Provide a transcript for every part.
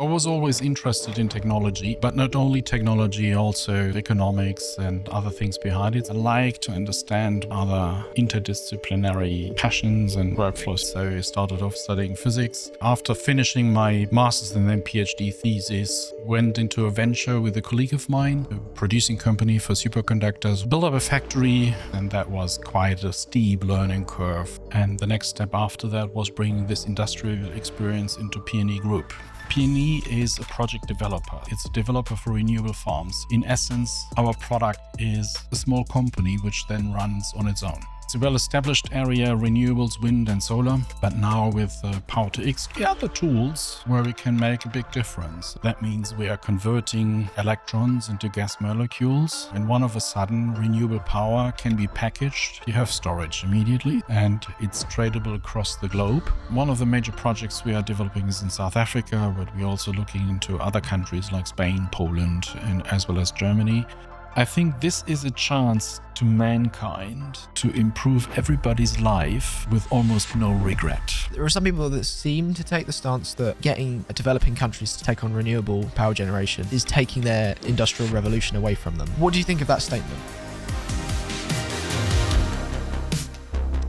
I was always interested in technology, but not only technology, also economics and other things behind it. I like to understand other interdisciplinary passions and workflows. So I started off studying physics. After finishing my master's and then PhD thesis, went into a venture with a colleague of mine, a producing company for superconductors, built up a factory, and that was quite a steep learning curve. And the next step after that was bringing this industrial experience into PNE Group. PNE is a project developer. It's a developer for renewable farms. In essence, our product is a small company which then runs on its own. It's a well-established area, renewables, wind and solar, but now with P2X, we have the tools where we can make a big difference. That means we are converting electrons into gas molecules, and one of a sudden, renewable power can be packaged. You have storage immediately, and it's tradable across the globe. One of the major projects we are developing is in South Africa, but we're also looking into other countries like Spain, Poland, and as well as Germany. I think this is a chance to mankind to improve everybody's life with almost no regret. There are some people that seem to take the stance that getting developing countries to take on renewable power generation is taking their industrial revolution away from them. What do you think of that statement?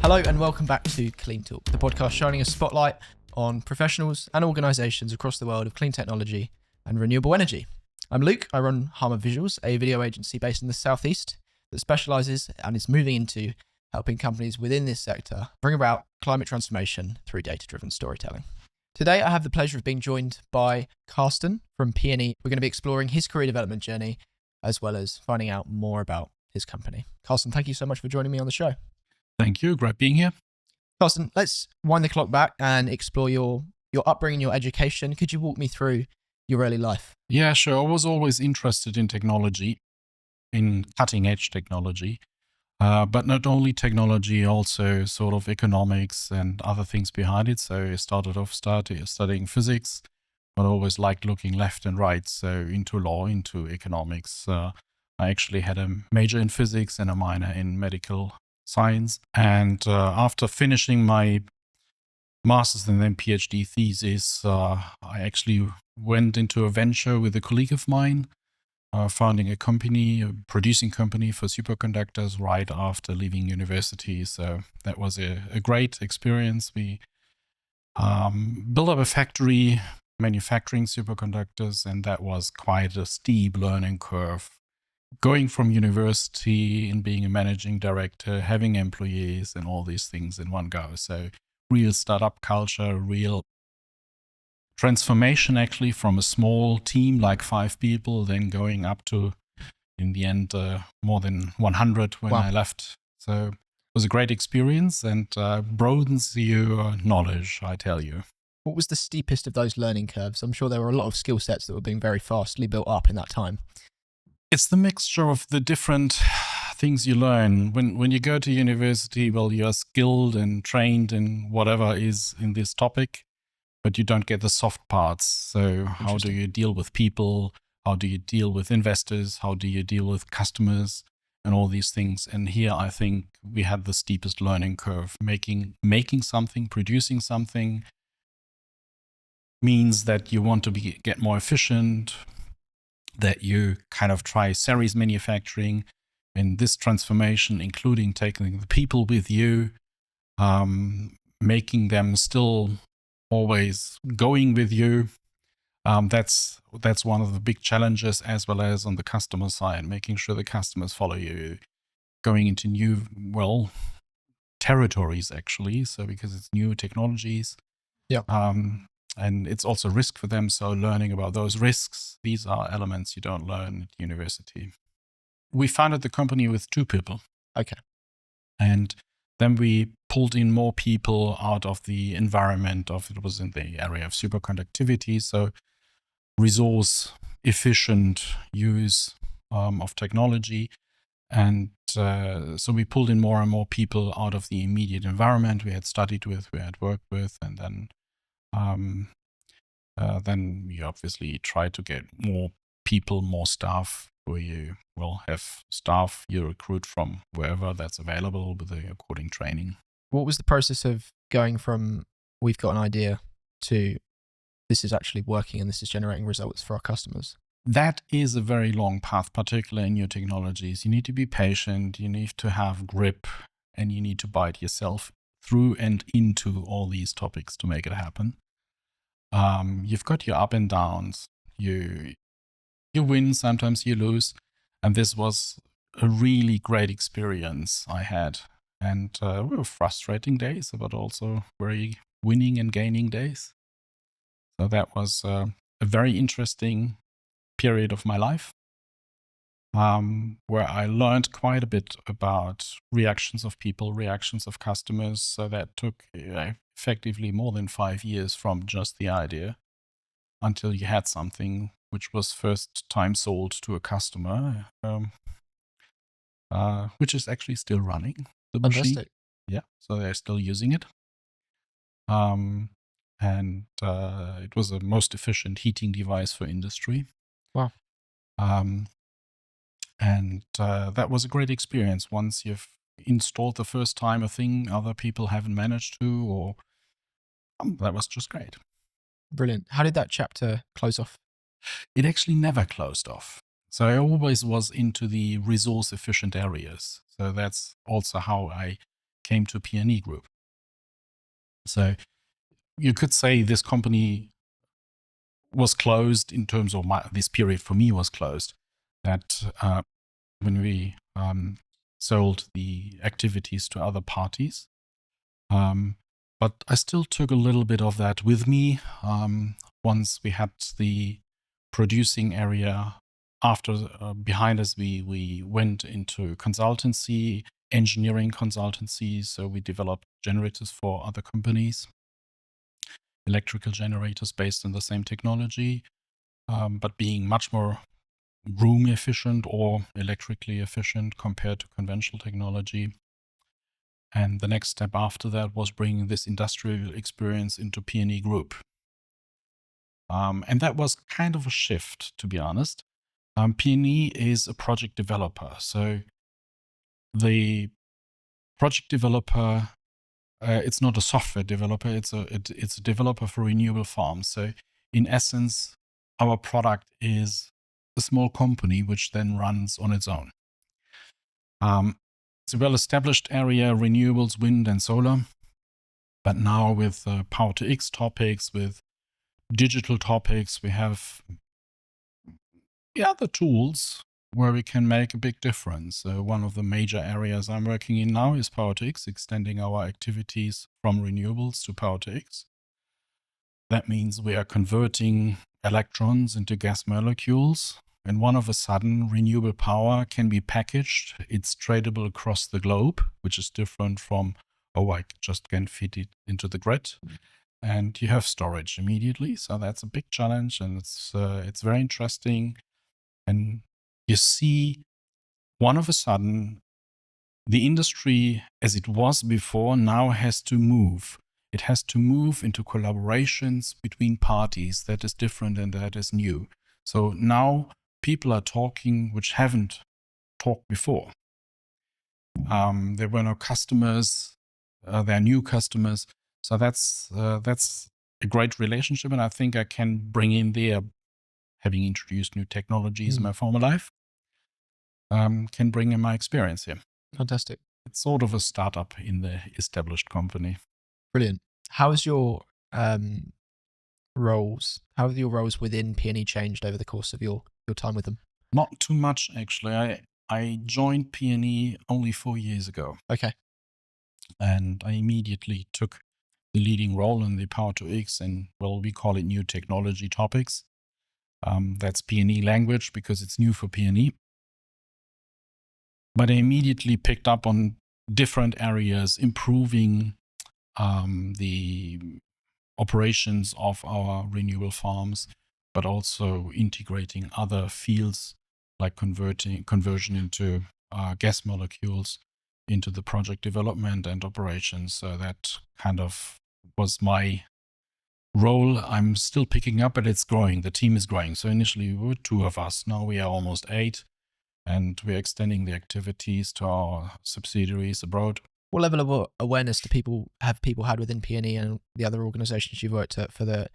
Hello and welcome back to CleanTalk, the podcast shining a spotlight on professionals and organisations across the world of clean technology and renewable energy. I'm Luke. I run Harmer Visuals, a video agency based in the Southeast that specialises and is moving into helping companies within this sector bring about climate transformation through data-driven storytelling. Today, I have the pleasure of being joined by Carsten from PNE. We're going to be exploring his career development journey, as well as finding out more about his company. Carsten, thank you so much for joining me on the show. Thank you. Great being here. Carsten, let's wind the clock back and explore your upbringing, your education. Could you walk me through your early life? Yeah, sure. I was always interested in technology, in cutting edge technology, but not only technology, also sort of economics and other things behind it. So I started off studying physics, but I always liked looking left and right. So into law, into economics. I actually had a major in physics and a minor in medical science. And after finishing my master's and then PhD thesis, I actually went into a venture with a colleague of mine, founding a company, a producing company for superconductors right after leaving university. So that was a great experience. We built up a factory manufacturing superconductors, and that was quite a steep learning curve. Going from university and being a managing director, having employees and all these things in one go. So real startup culture, real transformation actually from a small team like 5 people, then going up to, in the end, more than 100 when I left. So it was a great experience and broadens your knowledge, I tell you. What was the steepest of those learning curves? I'm sure there were a lot of skill sets that were being very fastly built up in that time. It's the mixture of the different things you learn. When you go to university, well, you're skilled and trained in whatever is in this topic, but you don't get the soft parts. So how do you deal with people? How do you deal with investors? How do you deal with customers and all these things? And here I think we had the steepest learning curve. Making something, producing something means that you want to get more efficient, that you kind of try series manufacturing, and this transformation, including taking the people with you, making them still always going with you. That's one of the big challenges, as well as on the customer side, making sure the customers follow you, going into new, territories actually. So because it's new technologies. Yeah. And it's also risk for them. So learning about those risks, these are elements you don't learn at university. We founded the company with 2 people. Okay. And then we pulled in more people out of the environment it was in the area of superconductivity. So resource efficient use of technology. And so we pulled in more and more people out of the immediate environment we had studied with, we had worked with, and then we obviously try to get more people, more staff, where you will have staff you recruit from wherever that's available with the according training. What was the process of going from we've got an idea to this is actually working and this is generating results for our customers? That is a very long path, particularly in new technologies. You need to be patient, you need to have grip, and you need to bite yourself through and into all these topics to make it happen. You've got your up and downs. You win, sometimes you lose. And this was a really great experience I had. And were frustrating days, but also very winning and gaining days. So that was a very interesting period of my life, where I learned quite a bit about reactions of people, reactions of customers. So that took effectively more than 5 years from just the idea until you had something which was first time sold to a customer, which is actually still running the machine. Fantastic. Yeah, so they're still using it. And it was the most efficient heating device for industry. Wow. And that was a great experience. Once you've installed the first time a thing other people haven't managed to, or that was just great. Brilliant. How did that chapter close off? It actually never closed off. So I always was into the resource efficient areas. So that's also how I came to PNE Group. So you could say this company was closed in terms of this period for me was closed. That when we sold the activities to other parties. But I still took a little bit of that with me. Once we had the producing area behind us, we went into consultancy, engineering consultancy. So we developed generators for other companies, electrical generators based on the same technology, but being much more room efficient or electrically efficient compared to conventional technology. And the next step after that was bringing this industrial experience into PNE Group. And that was kind of a shift, to be honest. PNE is a project developer. So the project developer, it's not a software developer, it's a developer for renewable farms. So in essence, our product is a small company which then runs on its own. It's a well-established area, renewables, wind and solar. But now with P2X topics, with digital topics, we have the tools where we can make a big difference. One of the major areas I'm working in now is P2X, extending our activities from renewables to P2X. That means we are converting electrons into gas molecules. And one of a sudden, renewable power can be packaged. It's tradable across the globe, which is different from, I just can fit it into the grid. And you have storage immediately. So that's a big challenge, and it's very interesting. And you see, one of a sudden, the industry as it was before now has to move. It has to move into collaborations between parties that is different and that is new. So now people are talking which haven't talked before. There were no customers, there are new customers. So that's a great relationship, and I think I can bring in there, having introduced new technologies in my former life, can bring in my experience here. Fantastic. It's sort of a startup in the established company. Brilliant. How has your roles within PNE changed over the course of your time with them? Not too much, actually. I joined PNE only 4 years ago. Okay. And I immediately took the leading role in the P2X and, we call it new technology topics. That's PNE language because it's new for PNE. But I immediately picked up on different areas, improving the operations of our renewable farms, but also integrating other fields like conversion into gas molecules into the project development and operations. So that kind of was my role. I'm still picking up, but it's growing. The team is growing. So initially we were 2 of us. Now we are almost 8, and we're extending the activities to our subsidiaries abroad. What level of awareness do people had within PNE and the other organizations you've worked at for the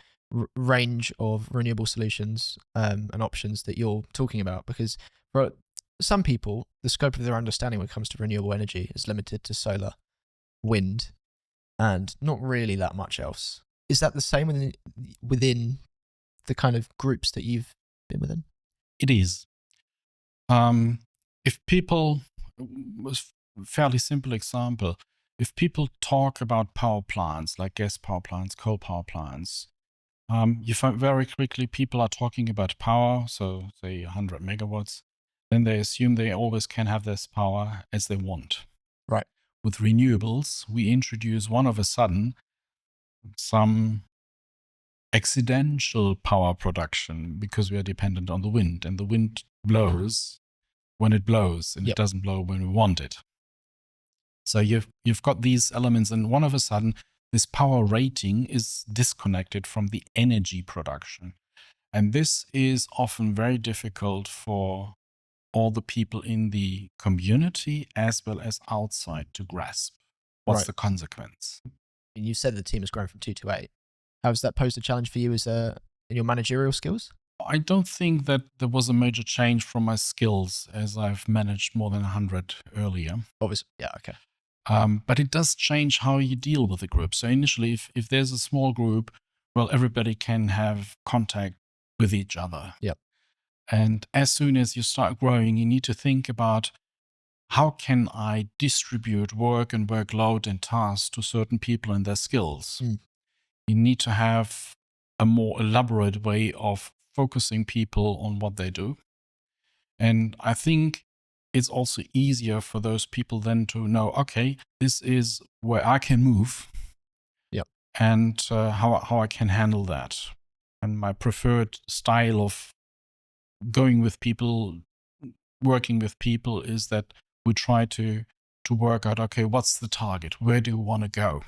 range of renewable solutions and options that you're talking about, because for some people, the scope of their understanding when it comes to renewable energy is limited to solar, wind, and not really that much else. Is that the same within the kind of groups that you've been within? It is. If people, was fairly simple example, if people talk about power plants like gas power plants, coal power plants, you find very quickly people are talking about power, so say 100 megawatts, then they assume they always can have this power as they want. Right. With renewables, we introduce one of a sudden some accidental power production because we are dependent on the wind, and the wind blows when it blows, and it doesn't blow when we want it. So you've got these elements, and one of a sudden, this power rating is disconnected from the energy production. And this is often very difficult for all the people in the community as well as outside to grasp. What's the consequence? You said the team has grown from 2 to 8. How has that posed a challenge for you as in your managerial skills? I don't think that there was a major change from my skills, as I've managed more than 100 earlier. Obviously, yeah, okay. But it does change how you deal with the group. So initially, if there's a small group, well, everybody can have contact with each other. Yep. And as soon as you start growing, you need to think about how can I distribute work and workload and tasks to certain people and their skills. You need to have a more elaborate way of focusing people on what they do. And I think it's also easier for those people then to know, okay, this is where I can move. Yep. And how I can handle that. And my preferred style of going with people, working with people, is that we try to work out, okay, what's the target? Where do you want to go?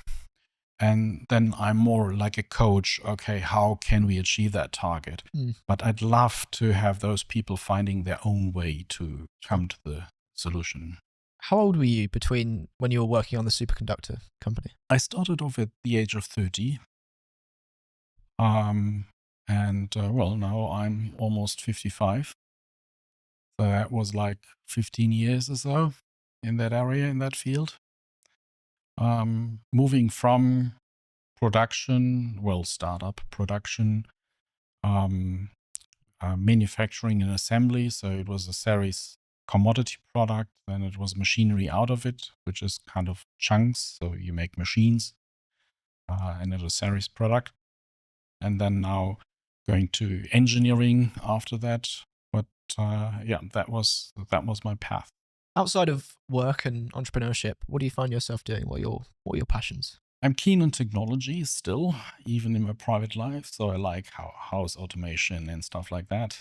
And then I'm more like a coach. Okay, how can we achieve that target? But I'd love to have those people finding their own way to come to the solution. How old were you between when you were working on the superconductor company? I started off at the age of 30. Well, now I'm almost 55. So that was like 15 years or so in that area, in that field. Moving from production, startup production, manufacturing and assembly. So it was a series commodity product. Then it was machinery out of it, which is kind of chunks. So you make machines, and it was a series product. And then now going to engineering after that. But that was my path. Outside of work and entrepreneurship, what do you find yourself doing? What are your passions? I'm keen on technology still, even in my private life. So I like house automation and stuff like that.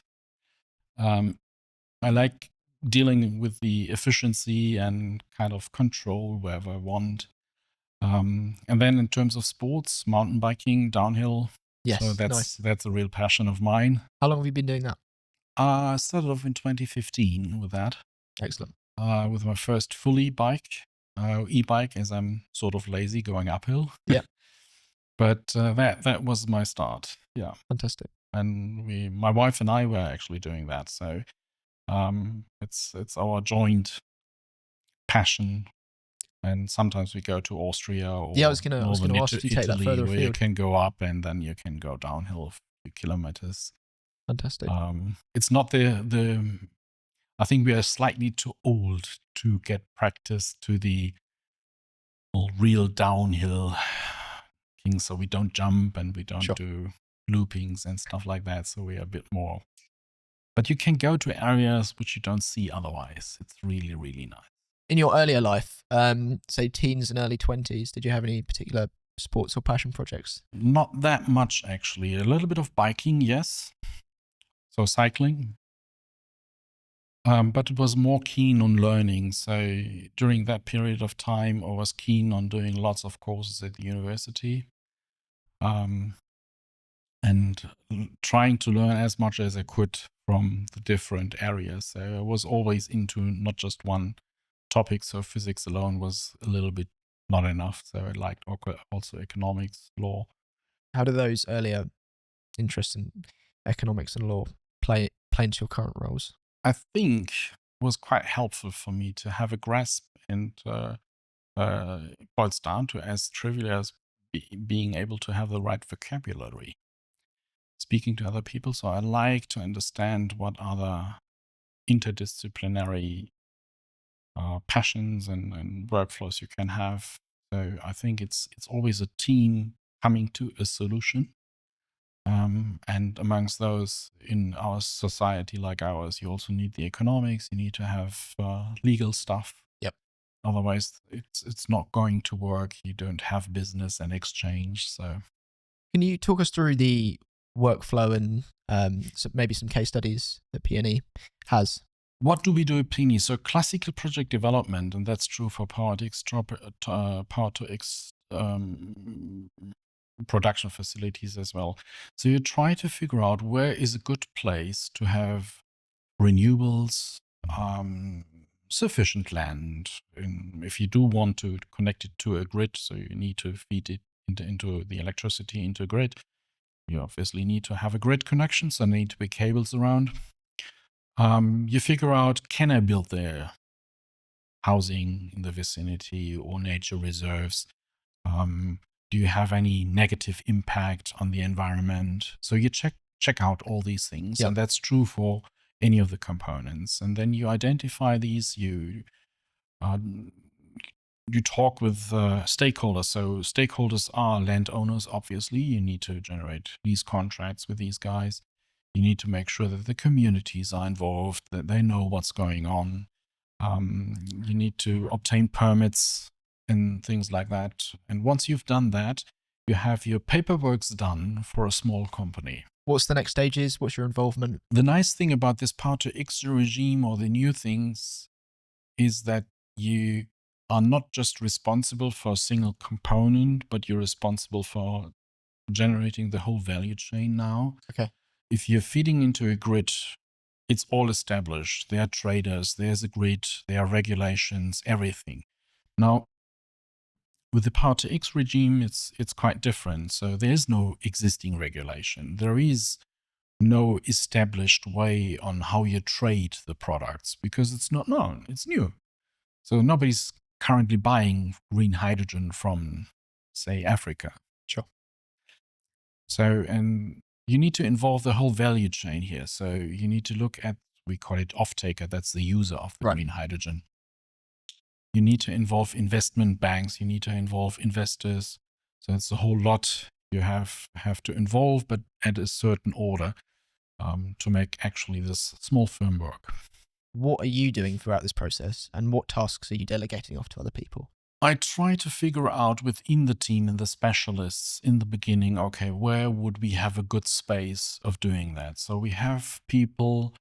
I like dealing with the efficiency and kind of control wherever I want. And then in terms of sports, mountain biking, downhill. Yes, so that's a real passion of mine. How long have you been doing that? I started off in 2015 with that. Excellent. With my first full e-bike, as I'm sort of lazy going uphill. Yeah. But that was my start. Yeah. Fantastic. And my wife and I were actually doing that. So it's our joint passion. And sometimes we go to Austria or I was going to ask if you take that further where afield. you can go up and then you can go downhill a few kilometers. Fantastic. It's not I think we are slightly too old to get practice to the real downhill things. So we don't jump and we don't do loopings and stuff like that. So we are a bit more. But you can go to areas which you don't see otherwise. It's really, really nice. In your earlier life, say teens and early 20s, did you have any particular sports or passion projects? Not that much, actually. A little bit of biking, yes. So cycling. But it was more keen on learning. So during that period of time, I was keen on doing lots of courses at the university. And trying to learn as much as I could from the different areas. So I was always into not just one topic. So physics alone was a little bit not enough. So I liked also economics, law. How do those earlier interest in economics and law play into your current roles? I think it was quite helpful for me to have a grasp, and it boils down to as trivial as being able to have the right vocabulary, speaking to other people. So I like to understand what other interdisciplinary passions and workflows you can have. So I think it's always a team coming to a solution. And amongst those in our society like ours, you also need the economics. You need to have legal stuff. Yep. Otherwise, it's not going to work. You don't have business and exchange. So, Can you talk us through the workflow and so maybe some case studies that PNE has? what do we do at PNE? So classical project development, and that's true for Power-to-X production facilities as well. So you try to figure out where is a good place to have renewables, sufficient land. If you do want to connect it to a grid, so you need to feed it into the electricity into a grid, you obviously need to have a grid connection, so there need to be cables around. You figure out, can I build there housing in the vicinity or nature reserves? Do you have any negative impact on the environment? So you check out all these things, Yep. and that's true for any of the components. And then you identify these. You talk with stakeholders. So stakeholders are landowners. Obviously, you need to generate lease contracts with these guys. You need to make sure that the communities are involved, that they know what's going on. You need to obtain permits and things like that. And once you've done that, you have your paperwork's done for a small company. What's the next stages? What's your involvement? The nice thing about this Power-to-X regime or the new things is that you are not just responsible for a single component, but you're responsible for generating the whole value chain now. Okay. If you're feeding into a grid, it's all established. There are traders, there's a grid, there are regulations, everything. Now, with the Power-to-X regime, it's quite different. So there's no existing regulation. There is no established way on how you trade the products because it's not known. It's new. So nobody's currently buying green hydrogen from, say, Africa. Sure. So, and you need to involve the whole value chain here. So you need to look at, we call it off-taker, that's the user of the green hydrogen. You need to involve investment banks, you need to involve investors. So it's a whole lot you have to involve, but at a certain order to make actually this small firm work. What are you doing throughout this process, and what tasks are you delegating off to other people? I try to figure out within the team and the specialists in the beginning, okay, where would we have a good space of doing that? So we have people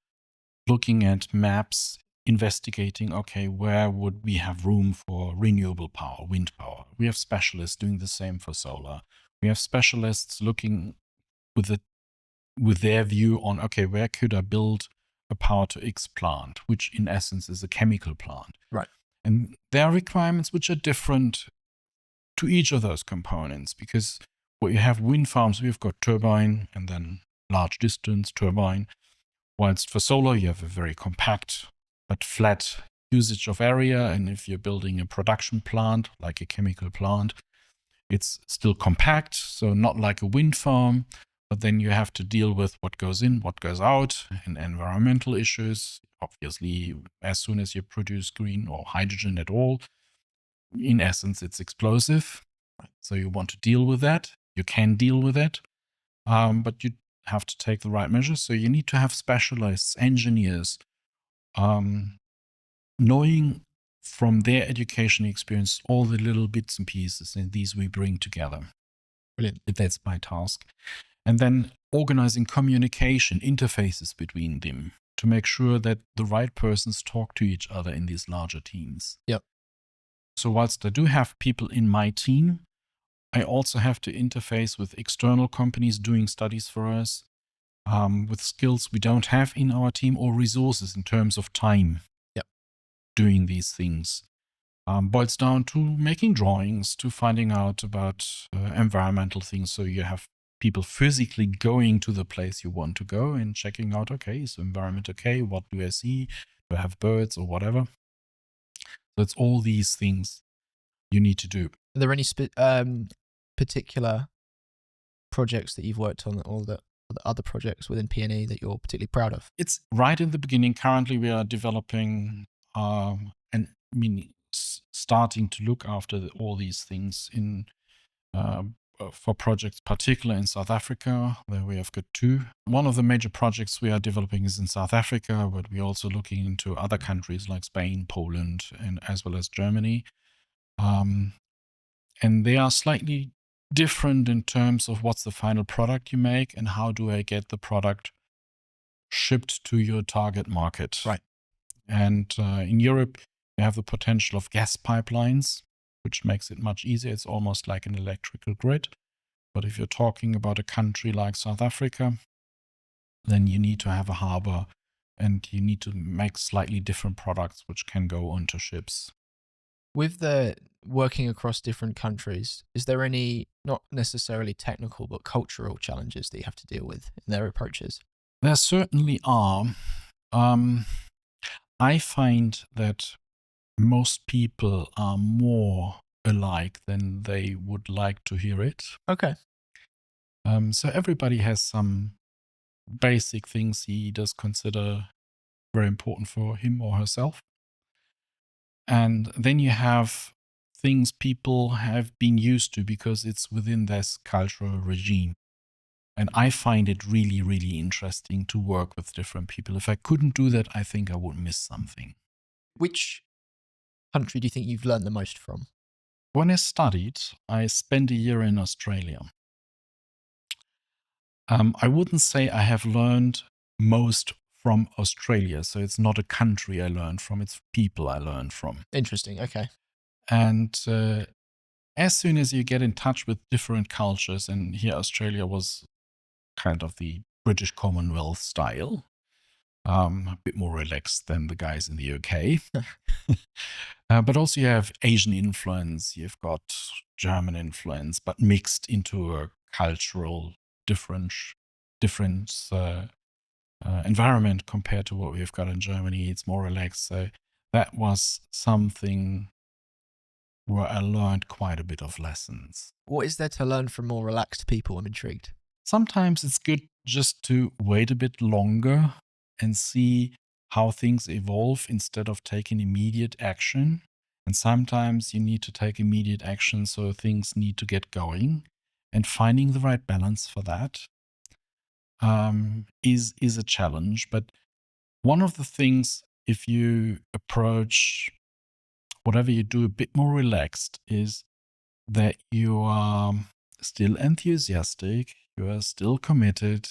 looking at maps, investigating, okay, where would we have room for renewable power, wind power? We have specialists doing the same for solar. We have specialists looking with their view on, okay, where could I build a Power-to-X plant, which in essence is a chemical plant. Right. And there are requirements which are different to each of those components because what you have wind farms, we've got turbine and then large distance turbine. Whilst for solar, you have a very compact but flat usage of area. And if you're building a production plant, like a chemical plant, it's still compact. So not like a wind farm, but then you have to deal with what goes in, what goes out, and environmental issues. Obviously, as soon as you produce green or hydrogen at all, in essence, it's explosive. So you want to deal with that. You can deal with it, but you have to take the right measures. So you need to have specialists, engineers, knowing from their education experience all the little bits and pieces, and these we bring together. Brilliant. That's my task. And then organizing communication interfaces between them to make sure that the right persons talk to each other in these larger teams. Yep. So whilst I do have people in my team, I also have to interface with external companies doing studies for us, with skills we don't have in our team or resources in terms of time. Yep. Doing these things. Boils down to making drawings, to finding out about environmental things. So you have people physically going to the place you want to go and checking out, okay, is the environment okay? What do I see? Do I have birds or whatever? So it's all these things you need to do. Are there any particular projects that you've worked on, or the other projects within PNE that you're particularly proud of? It's right in the beginning. Currently, we are developing starting to look after all these things in for projects, particularly in South Africa. There we have got two. One of the major projects we are developing is in South Africa, but we're also looking into other countries like Spain, Poland, and as well as Germany. And they are slightly different in terms of what's the final product you make and how do I get the product shipped to your target market. Right. And in Europe, you have the potential of gas pipelines, which makes it much easier. It's almost like an electrical grid. But if you're talking about a country like South Africa, then you need to have a harbor and you need to make slightly different products which can go onto ships. With the working across different countries, is there any, not necessarily technical, but cultural challenges that you have to deal with in their approaches? There certainly are. I find that most people are more alike than they would like to hear it. Okay. So everybody has some basic things he does consider very important for him or herself. And then you have things people have been used to because it's within this cultural regime. And I find it really, really interesting to work with different people. If I couldn't do that, I think I would miss something. Which country do you think you've learned the most from? When I studied, I spent a year in Australia. I wouldn't say I have learned most from Australia. So it's not a country I learned from, it's people I learned from. Interesting. Okay. And as soon as you get in touch with different cultures, and here Australia was kind of the British Commonwealth style, a bit more relaxed than the guys in the UK. But also you have Asian influence, you've got German influence, but mixed into a cultural difference environment compared to what we've got in Germany. It's more relaxed. So that was something where I learned quite a bit of lessons. What is there to learn from more relaxed people? I'm intrigued. Sometimes it's good just to wait a bit longer and see how things evolve instead of taking immediate action. And sometimes you need to take immediate action, so things need to get going. And finding the right balance for that is a challenge. But one of the things, if you approach whatever you do a bit more relaxed, is that you are still enthusiastic, you are still committed,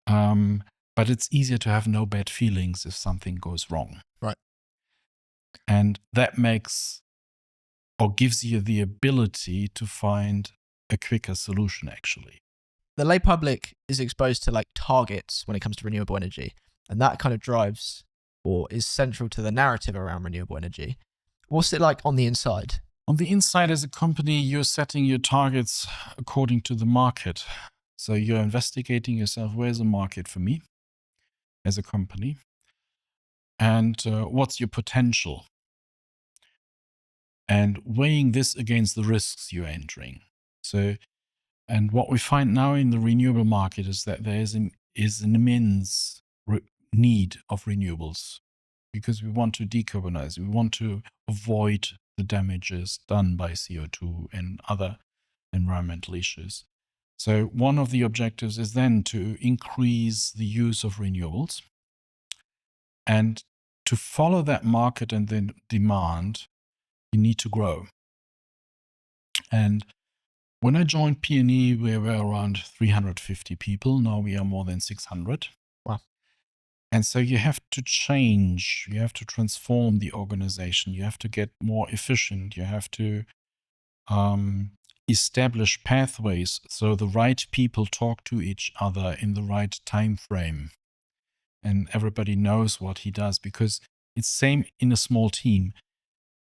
but it's easier to have no bad feelings if something goes wrong. Right. And that makes or gives you the ability to find a quicker solution, actually. The lay public is exposed to like targets when it comes to renewable energy, and that kind of drives or is central to the narrative around renewable energy. What's it like on the inside? On the inside, as a company, you're setting your targets according to the market. So you're investigating yourself, where's the market for me as a company? And what's your potential? And weighing this against the risks you're entering. So, and what we find now in the renewable market is that there is an immense need of renewables because we want to decarbonize. We want to avoid the damages done by CO2 and other environmental issues. So one of the objectives is then to increase the use of renewables. And to follow that market and the demand, you need to grow. And when I joined PNE, we were around 350 people. Now we are more than 600. Wow. And so you have to change, you have to transform the organization, you have to get more efficient, you have to establish pathways so the right people talk to each other in the right time frame. And everybody knows what he does, because it's same in a small team.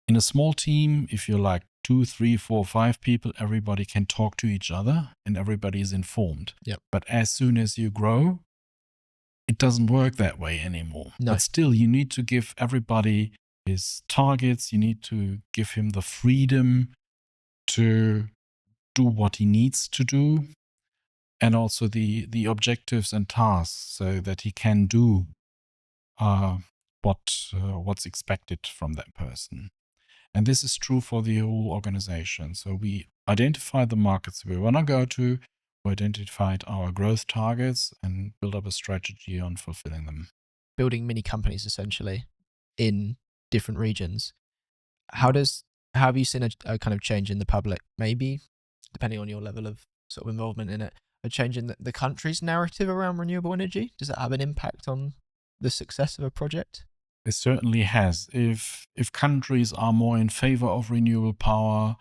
In a small team, if you're like 2, 3, 4, 5 people, everybody can talk to each other and everybody is informed. Yep. But as soon as you grow, it doesn't work that way anymore. No. But still, you need to give everybody his targets. You need to give him the freedom to do what he needs to do, and also the objectives and tasks, so that he can do what's expected from that person. And this is true for the whole organization. So we identified the markets we want to go to, we identified our growth targets, and build up a strategy on fulfilling them. Building mini companies essentially in different regions. How have you seen a kind of change in the public, maybe depending on your level of sort of involvement in it, a change in the country's narrative around renewable energy? Does that have an impact on the success of a project? It certainly has. If countries are more in favor of renewable power,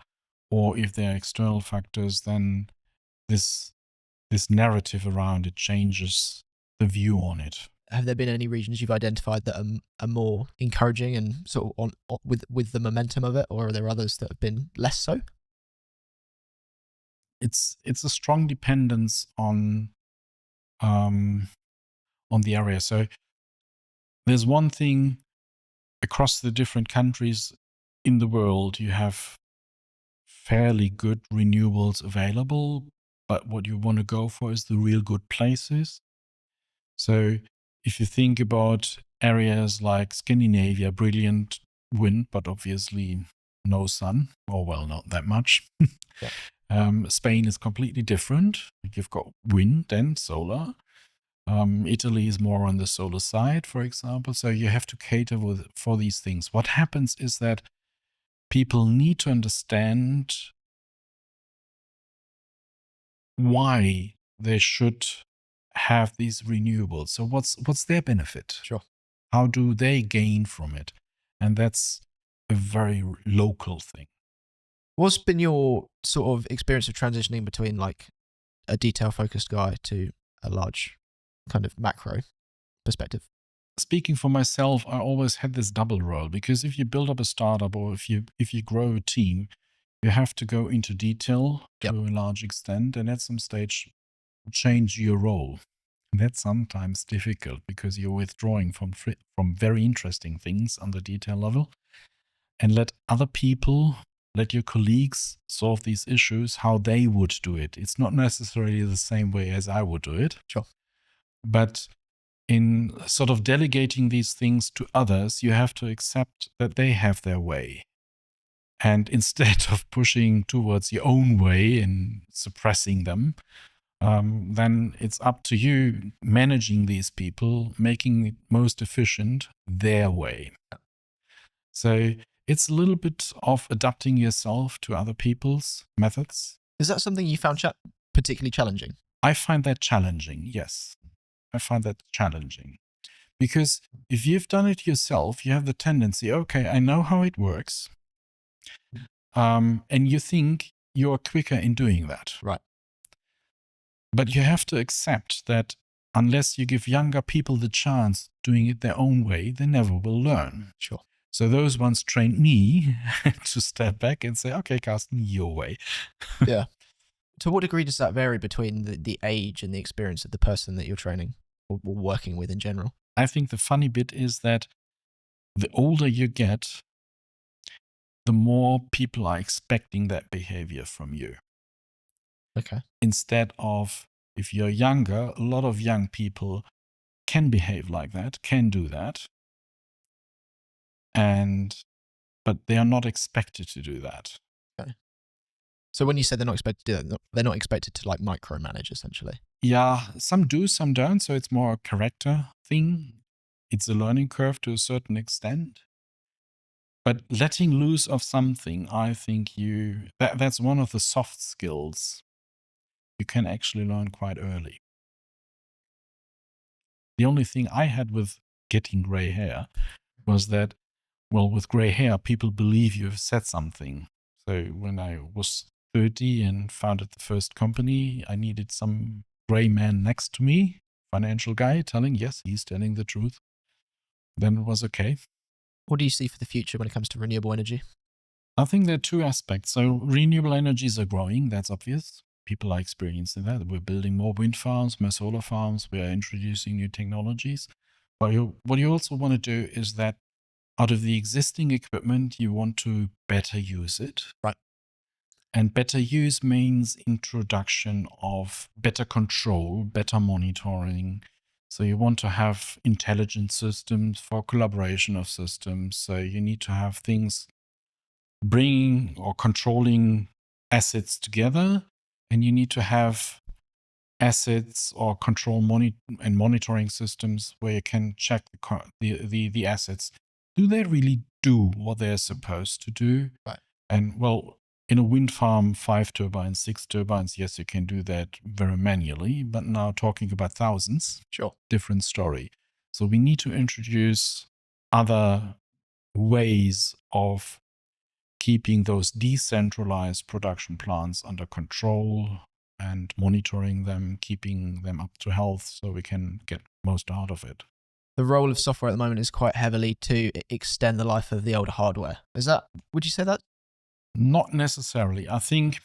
or if there are external factors, then this narrative around it changes the view on it. Have there been any regions you've identified that are more encouraging and sort of on with the momentum of it, or are there others that have been less so? It's a strong dependence on the area. So there's one thing across the different countries in the world, you have fairly good renewables available, but what you want to go for is the real good places. So if you think about areas like Scandinavia, brilliant wind, but obviously no sun, or well, not that much. Yeah. Spain is completely different. You've got wind and solar. Italy is more on the solar side, for example. So you have to cater for these things. What happens is that people need to understand why they should have these renewables. So what's their benefit? Sure. How do they gain from it? And that's a very local thing. What's been your sort of experience of transitioning between like a detail-focused guy to a large kind of macro perspective? Speaking for myself, I always had this double role, because if you build up a startup, or if you grow a team, you have to go into detail to a large extent, and at some stage change your role. And that's sometimes difficult because you're withdrawing from very interesting things on the detail level, and let your colleagues solve these issues how they would do it. It's not necessarily the same way as I would do it. Sure. But in sort of delegating these things to others, you have to accept that they have their way. And instead of pushing towards your own way and suppressing them, then it's up to you managing these people, making it most efficient their way. So it's a little bit of adapting yourself to other people's methods. Is that something you found particularly challenging? I find that challenging, yes. I find that challenging. Because if you've done it yourself, you have the tendency, okay, I know how it works. And you think you're quicker in doing that. Right. But you have to accept that unless you give younger people the chance doing it their own way, they never will learn. Sure. So those ones trained me to step back and say, okay, Carsten, your way. Yeah. To what degree does that vary between the age and the experience of the person that you're training or working with in general? I think the funny bit is that the older you get, the more people are expecting that behavior from you. Okay. Instead of, if you're younger, a lot of young people can behave like that, can do that. But they are not expected to do that. Okay. So when you say they're not expected to do that, they're not expected to like micromanage essentially. Yeah, some do, some don't. So it's more a character thing. It's a learning curve to a certain extent. But letting loose of something, I think that's one of the soft skills you can actually learn quite early. The only thing I had with getting gray hair was that, well, with gray hair, people believe you've said something. So when I was 30 and founded the first company, I needed some gray man next to me, financial guy, telling, yes, he's telling the truth. Then it was okay. What do you see for the future when it comes to renewable energy? I think there are two aspects. So renewable energies are growing. That's obvious. People are experiencing that. We're building more wind farms, more solar farms. We are introducing new technologies. But what you also want to do is that out of the existing equipment, you want to better use it. Right. And better use means introduction of better control, better monitoring. So you want to have intelligent systems for collaboration of systems. So you need to have things bringing or controlling assets together, and you need to have assets or control and monitoring systems where you can check the assets. Do they really do what they're supposed to do? Right. And well, in a wind farm, 5 turbines, 6 turbines, yes, you can do that very manually, but now talking about thousands, Sure. different story. So we need to introduce other ways of keeping those decentralized production plants under control and monitoring them, keeping them up to health so we can get most out of it. The role of software at the moment is quite heavily to extend the life of the older hardware. Would you say that? Not necessarily. I think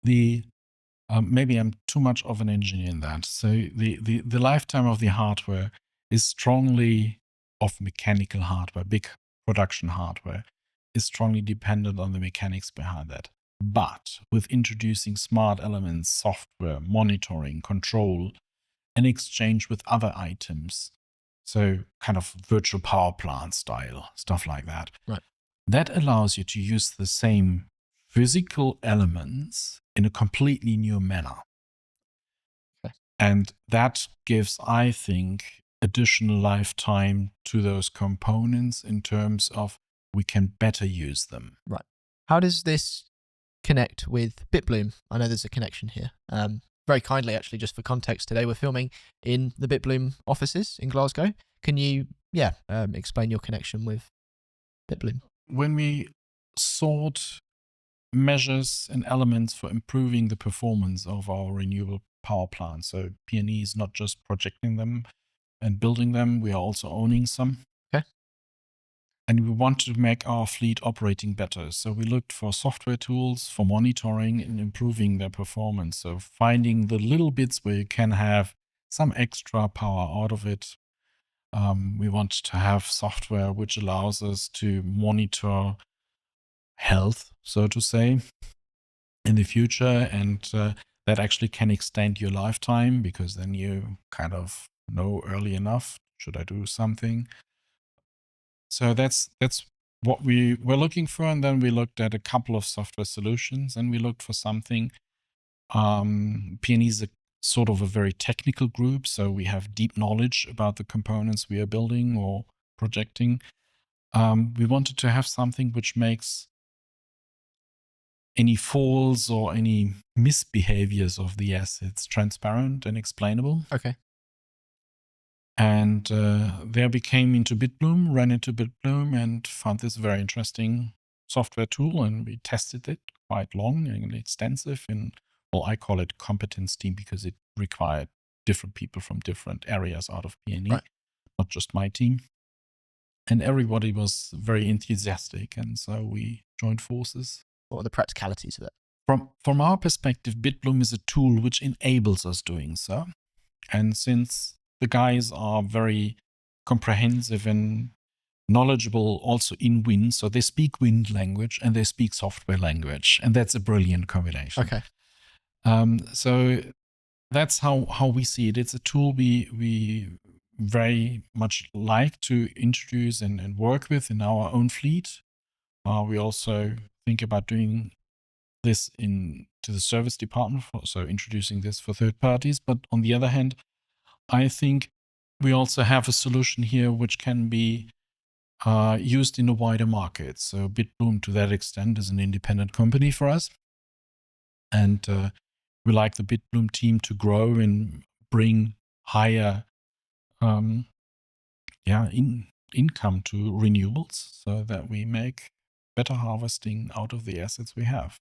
maybe I'm too much of an engineer in that. So the lifetime of the hardware is strongly of mechanical hardware, big production hardware is strongly dependent on the mechanics behind that. But with introducing smart elements, software, monitoring, control, and exchange with other items, so kind of virtual power plant style, stuff like that. Right. That allows you to use the same physical elements in a completely new manner. Okay. And that gives, I think, additional lifetime to those components in terms of we can better use them. Right. How does this connect with Bitbloom? I know there's a connection here. Very kindly, actually, just for context, today we're filming in the Bitbloom offices in Glasgow. Can you, explain your connection with Bitbloom? When we sought measures and elements for improving the performance of our renewable power plants, so PNE is not just projecting them and building them, we are also owning some. Okay. And we want to make our fleet operating better. So we looked for software tools for monitoring and improving their performance. So finding the little bits where you can have some extra power out of it. We want to have software which allows us to monitor health, so to say, in the future. And that actually can extend your lifetime because then you kind of know early enough, should I do something? So that's what we were looking for. And then we looked at a couple of software solutions and we looked for something. PNE is a sort of a very technical group. So we have deep knowledge about the components we are building or projecting. We wanted to have something which makes any faults or any misbehaviors of the assets transparent and explainable. Okay. And there we came into Bitbloom, ran into Bitbloom and found this very interesting software tool. And we tested it quite long and extensive in, well, I call it competence team because it required different people from different areas out of PNE, Right. not just my team. And everybody was very enthusiastic. And so we joined forces. What are the practicalities of it? From our perspective, Bitbloom is a tool which enables us doing so. And since the guys are very comprehensive and knowledgeable also in wind, so they speak wind language and they speak software language, and that's a brilliant combination. Okay. So that's how we see it. It's a tool we very much like to introduce and work with in our own fleet. We also think about doing this to the service department, so introducing this for third parties. But on the other hand, I think we also have a solution here which can be used in a wider market. So Bitbloom, to that extent, is an independent company for us. And we like the Bitbloom team to grow and bring higher income to renewables so that we make better harvesting out of the assets we have.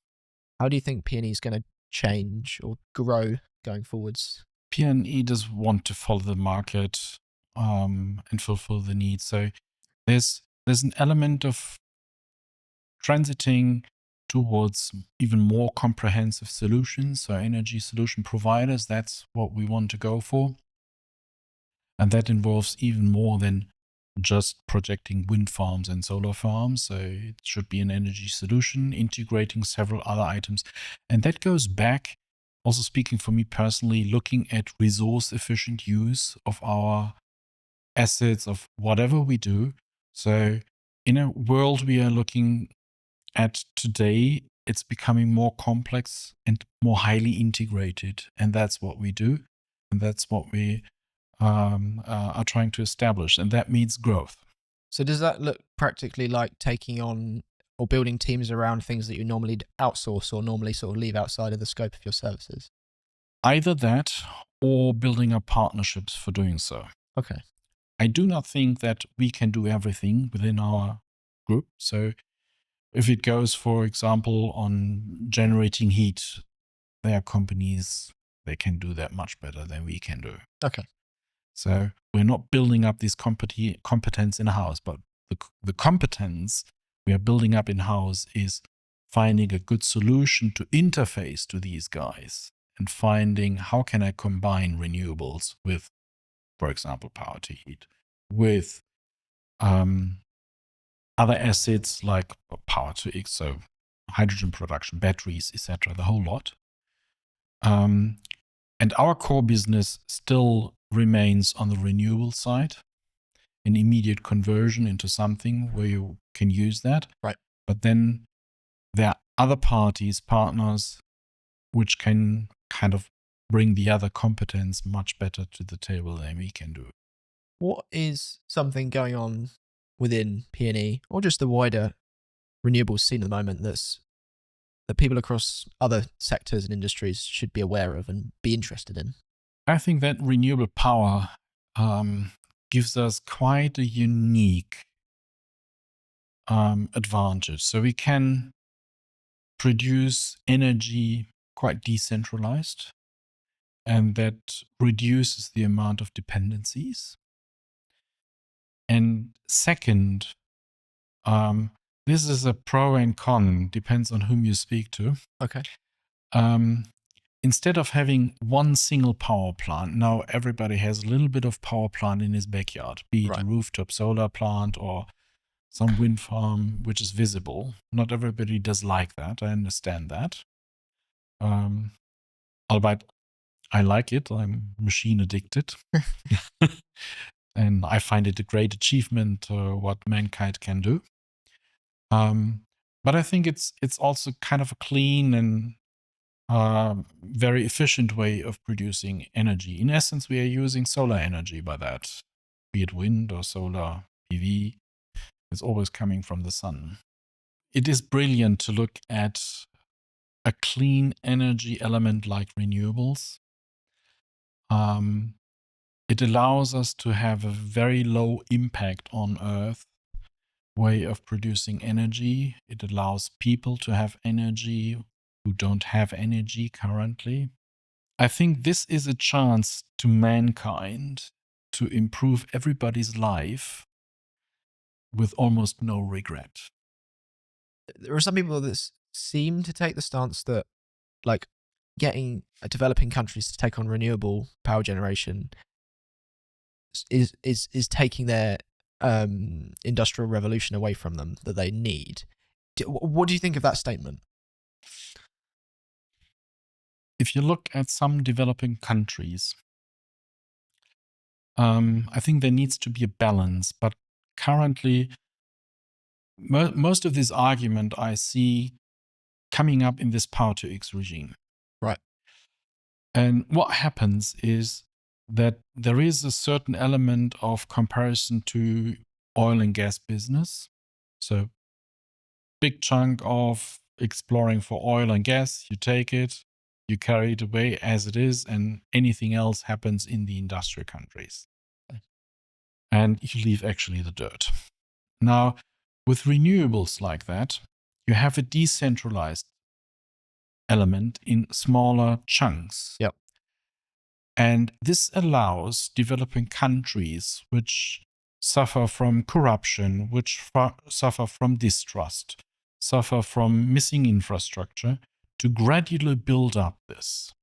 How do you think PNE is going to change or grow going forwards? PNE does want to follow the market and fulfill the needs. So there's an element of transiting towards even more comprehensive solutions. So energy solution providers, that's what we want to go for. And that involves even more than just projecting wind farms and solar farms. So it should be an energy solution integrating several other items. And that goes back, also speaking for me personally, looking at resource efficient use of our assets, of whatever we do. So in a world we are looking at today, it's becoming more complex and more highly integrated. And that's what we do. And that's what we are trying to establish. And that means growth. So does that look practically like taking on or building teams around things that you normally outsource or normally sort of leave outside of the scope of your services? Either that or building up partnerships for doing so. Okay. I do not think that we can do everything within our group. So if it goes, for example, on generating heat, there are companies, they can do that much better than we can do. Okay. So we're not building up this competence in-house, but the competence we are building up in-house is finding a good solution to interface to these guys and finding how can I combine renewables with, for example, power to heat, with other assets like power to X, so hydrogen production, batteries, etc., the whole lot. And our core business still remains on the renewable side, an immediate conversion into something where you can use that. Right. But then there are other parties, partners, which can kind of bring the other competence much better to the table than we can do. What is something going on within PNE or just the wider renewables scene at the moment that people across other sectors and industries should be aware of and be interested in? I think that renewable power gives us quite a unique advantage. So we can produce energy quite decentralized, and that reduces the amount of dependencies. And second, this is a pro and con, depends on whom you speak to. Okay. Instead of having one single power plant, now everybody has a little bit of power plant in his backyard, be it Right. a rooftop solar plant or some wind farm which is visible. Not everybody does like that. I understand that. Albeit I like it. I'm machine addicted. And I find it a great achievement what mankind can do. But I think it's also kind of a clean and very efficient way of producing energy. In essence, we are using solar energy by that, be it wind or solar PV. It's always coming from the sun. It is brilliant to look at a clean energy element like renewables. It allows us to have a very low impact on Earth way of producing energy. It allows people to have energy who don't have energy currently. I think this is a chance to mankind to improve everybody's life with almost no regret. There are some people that seem to take the stance that, like, getting developing countries to take on renewable power generation is taking their industrial revolution away from them that they need. What do you think of that statement? If you look at some developing countries, I think there needs to be a balance. But currently, most of this argument I see coming up in this power to X regime. Right. And what happens is that there is a certain element of comparison to oil and gas business. So big chunk of exploring for oil and gas, you take it, you carry it away as it is, and anything else happens in the industrial countries. And you leave actually the dirt. Now, with renewables like that, you have a decentralized element in smaller chunks. Yep. And this allows developing countries which suffer from corruption, which suffer from distrust, suffer from missing infrastructure to gradually build up this,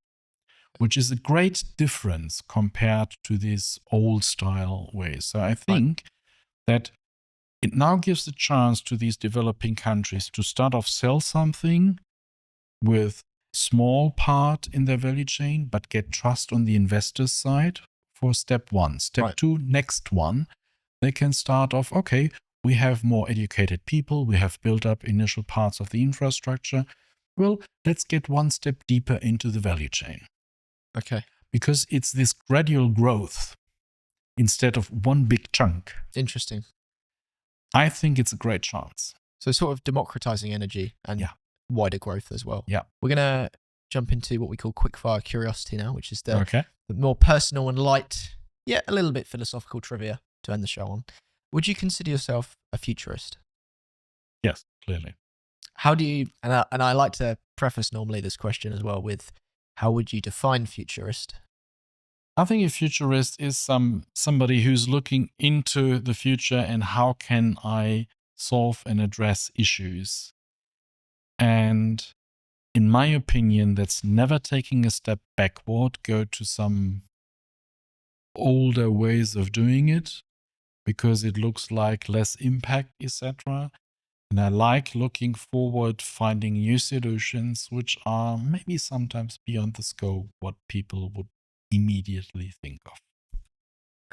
which is a great difference compared to these old style ways. So I think that it now gives a chance to these developing countries to start off sell something with small part in their value chain, but get trust on the investors side for step one. Step two, next one, they can start off, okay, we have more educated people, we have built up initial parts of the infrastructure. Well, let's get one step deeper into the value chain. Okay. Because it's this gradual growth instead of one big chunk. Interesting. I think it's a great chance. So sort of democratizing energy and wider growth as well. Yeah. We're going to jump into what we call Quickfire Curiosity now, which is the the more personal and light, yet a little bit philosophical trivia to end the show on. Would you consider yourself a futurist? Yes, clearly. How do you, and I like to preface normally this question as well with, how would you define futurist? I think a futurist is somebody who's looking into the future and how can I solve and address issues. And in my opinion, that's never taking a step backward, go to some older ways of doing it because it looks like less impact, etc. And I like looking forward, finding new solutions, which are maybe sometimes beyond the scope what people would immediately think of.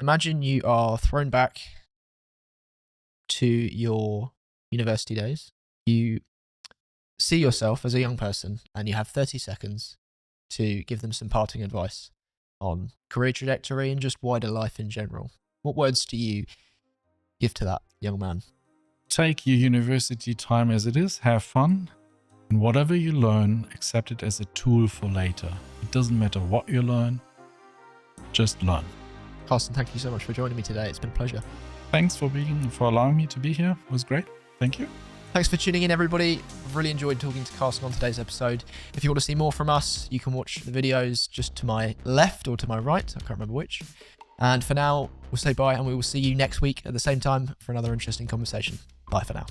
Imagine you are thrown back to your university days. You see yourself as a young person and you have 30 seconds to give them some parting advice on career trajectory and just wider life in general. What words do you give to that young man? Take your university time as it is, have fun, and whatever you learn, accept it as a tool for later. It doesn't matter what you learn, just learn. Carsten, thank you so much for joining me today. It's been a pleasure. Thanks for allowing me to be here. It was great. Thank you. Thanks for tuning in, everybody. I've really enjoyed talking to Carsten on today's episode. If you want to see more from us, you can watch the videos just to my left or to my right. I can't remember which. And for now, we'll say bye and we will see you next week at the same time for another interesting conversation. Bye for now.